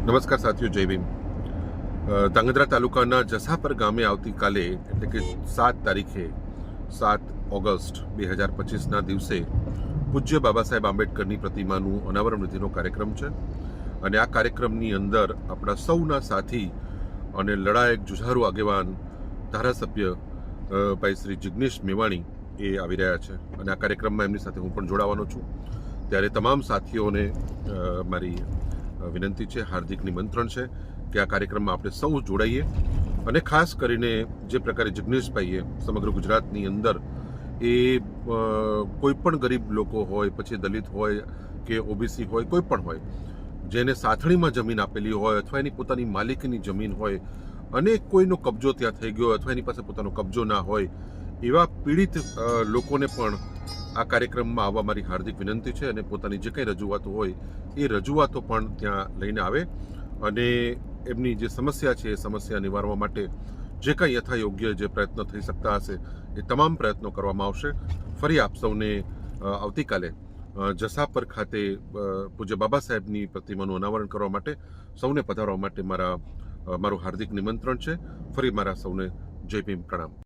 નમસ્કાર સાથીઓ, જય ભીમ. ધાંગધ્રા તાલુકાના જસાપર ગામે આવતીકાલે એટલે કે 7 તારીખે 7 ઓગસ્ટ 2025ના દિવસે પૂજ્ય બાબા સાહેબ આંબેડકરની પ્રતિમાનું અનાવરણ વિધિનો કાર્યક્રમ છે. અને આ કાર્યક્રમની અંદર આપણા સૌના સાથી અને લડાયક જુઝારુ આગેવાન ધારાસભ્ય ભાઈ શ્રી જિગ્નેશ મેવાણી એ આવી રહ્યા છે. અને આ કાર્યક્રમમાં એમની સાથે હું પણ જોડાવાનો છું. ત્યારે તમામ સાથીઓને મારી વિનંતી છે, હાર્દિક નિમંત્રણ છે કે આ કાર્યક્રમમાં આપણે સૌ જોડાઈએ. અને ખાસ કરીને જે પ્રકારે જિગ્નેશભાઈએ સમગ્ર ગુજરાતની અંદર એ કોઈ પણ ગરીબ લોકો હોય, પછી દલિત હોય કે ઓબીસી હોય, કોઈ પણ હોય, જેને સાથણીમાં જમીન આપેલી હોય અથવા એની પોતાની માલિકીની જમીન હોય અને કોઈનો કબજો ત્યાં થઈ ગયો અથવા એની પાસે પોતાનો કબજો ના હોય, એવા પીડિત લોકોને પણ આ કાર્યક્રમમાં આવવા મારી હાર્દિક વિનંતી છે. અને પોતાની જે કંઈ રજૂઆતો હોય એ રજૂઆતો પણ ત્યાં લઈને આવે અને એમની જે સમસ્યા છે એ સમસ્યા નિવારવા માટે જે કંઈ યથાયોગ્ય જે પ્રયત્નો થઈ શકતા હશે એ તમામ પ્રયત્નો કરવામાં આવશે. ફરી આપ સૌને આવતીકાલે જસાપર ખાતે પૂજ્ય બાબા સાહેબની પ્રતિમાનું અનાવરણ કરવા માટે સૌને પધારવા માટે મારું હાર્દિક નિમંત્રણ છે. ફરી મારા સૌને જય ભીમ, પ્રણામ.